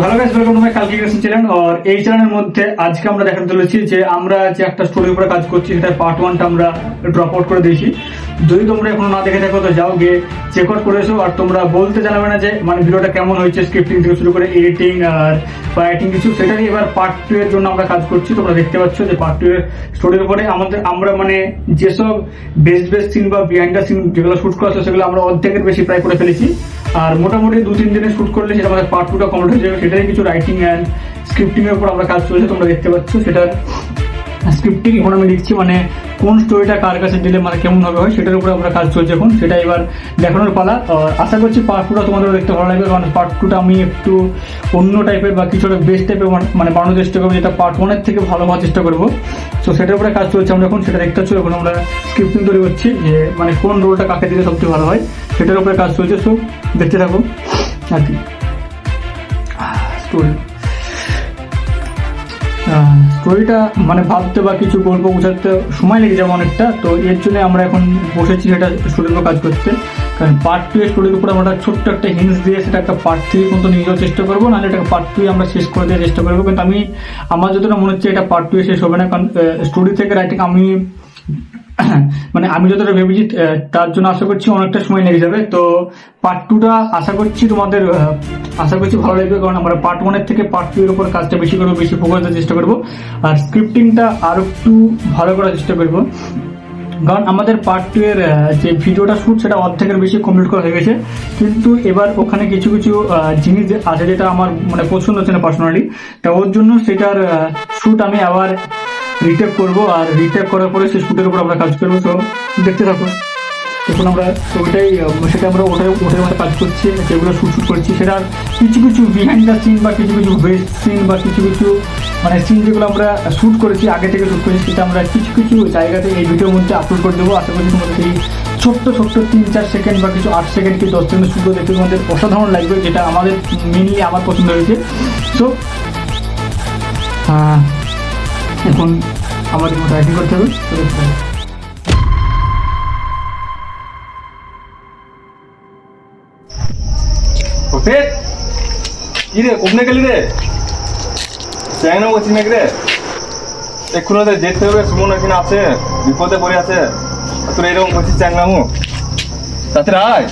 Hello guys welcome to my কালকি creation channel. আর এই চ্যানেলের মধ্যে আজকে আমরা দেখাতে চলেছি যে আমরা যে একটা স্টোরির উপরে কাজ করছি সেটা পার্ট 1টা আমরা ড্রপ আউট করে দিয়েছি। যদি তোমরা এখনো না দেখে থাকো তো যাও গিয়ে চেক আউট করে এসো। আর তোমরা বলতে জানাবে না যে মানে ভিডিওটা কেমন হয়েছে, স্ক্রিপ্টিং থেকে শুরু করে এডিটিং আর রাইটিং কিছু, সেটারই এবার পার্ট 2 এর জন্য আমরা কাজ করছি। তোমরা দেখতে পাচ্ছ যে পার্ট 2 এর স্টোরির উপরে আমরা মানে যেসব বেস্ট সিন বা বিহাইন্ড দ্য সিন যেগুলো শুট করা আছে সেগুলো আমরা অর্ধেকের বেশি প্রায় করে ফেলেছি। আর মোটামুটি 2-3 দিনে শুট করলে সেটা আমাদের পার্ট 2টা কমপ্লিট হয়ে যাবে। সেটাই কিছু রাইটিং অ্যান্ড স্ক্রিপ্টিং এর উপর আমরা কাজ চলছে, তোমরা দেখতে পাচ্ছ। সেটার স্ক্রিপ্টিং এখন আমি লিখছি, মানে কোন স্টোরিটা কার কাছে দিলে মানে কেমন হবে হয় সেটার উপরে আমরা কাজ চলছে এখন, সেটা এবার দেখানোর পালা। আশা করছি পার্ট 2টা তোমাদের দেখতে ভালো লাগবে, কারণ পার্ট 2টা আমি একটু অন্য টাইপের বা কিছুটা বেস্ট টাইপের মানে বানানোর চেষ্টা করবো, যেটা পার্ট 1-এর থেকে ভালো হওয়ার চেষ্টা করবো। সো সেটার উপরে কাজ চলছে আমরা এখন, সেটা দেখতে পাচ্ছ। এখন আমরা স্ক্রিপ্টিং তৈরি করছি যে মানে কোন রোলটা কাকে দিলে সবচেয়ে ভালো হয় সেটার উপরে কাজ চলছে। সো দেখতে থাকো আর কি। স্টোরিটা মানে ভাবতে বা কিছু গল্প বোঝাতে সময় লেগে যাবে অনেকটা, তো এর জন্য আমরা এখন বসেছি সেটা স্টোরির উপর কাজ করতে। কারণ পার্ট 2 এর স্টোরির উপর আমরা ছোট্ট একটা হিন্টস দিয়ে সেটা একটা পার্ট 3 পর্যন্ত নিয়ে যাওয়ার চেষ্টা করবো, নাহলে এটাকে পার্ট 2 আমরা শেষ করে দেওয়ার চেষ্টা করবো। কিন্তু আমার যতটা মনে হচ্ছে এটা পার্ট 2 শেষ হবে না, কারণ স্টোরি থেকে রাইটিং আমি যতটা ভেবেছি তার জন্য আশা করছি অনেকটা সময় লেগে যাবে। তো পার্ট 2টা আশা করছি তোমাদের ভালো লাগবে, কারণ আমরা পার্ট 1-এর থেকে পার্ট 2 এর উপর কাজটা বেশি করবো, বেশি ফোকাস দেওয়ার চেষ্টা করবো। আর স্ক্রিপ্টিংটা আরো একটু ভালো করার চেষ্টা করবো, কারণ আমাদের পার্ট 2 এর যে ভিডিওটা শ্যুট সেটা অর্ধেকের বেশি কমপ্লিট করা হয়ে গেছে। কিন্তু এবার ওখানে কিছু জিনিস আছে যেটা আমার মানে পছন্দ হচ্ছে না পার্সোনালি, তা ওর জন্য সেটার শ্যুট আমি আবার রিটেক করবো। আর রিটেক করার পরে সেই শ্যুটের উপর আমরা কাজ করবো। তো দেখতে থাকো। এখন আমরা সেটা আমরা ওটার মধ্যে কাজ করছি, যেগুলো শ্যুট করছি সেটার কিছু বিহাইন্ড দ্য সিন বা কিছু বেস্ট সিন বা কিছু মানে সিন যেগুলো আমরা শ্যুট করেছি, আগে থেকে শ্যুট করেছি, সেটা আমরা কিছু জায়গাতে এই ভিডিওর মধ্যে আপলোড করে দেবো। আশা করছি তোমাদের এই ছোট্ট 3-4 সেকেন্ড বা কিছু 8 সেকেন্ড কি 10 সেকেন্ড শ্যুটও দেখতে তোমাদের অসাধারণ লাগবে, যেটা আমাদের মেনলি আমার পছন্দ হয়েছে। সো এখন আমাদের মতো রাইটিং করতে হবে। কি রে কমনে গেলি রে? চ্যাংনা বলছি নাকি রে? এক্ষুনি যেতে হবে, সুমন এখানে আছে, বিপদে পড়ে আছে। তোর এরকম করছিস চ্যাংনামু, তাতে আয়।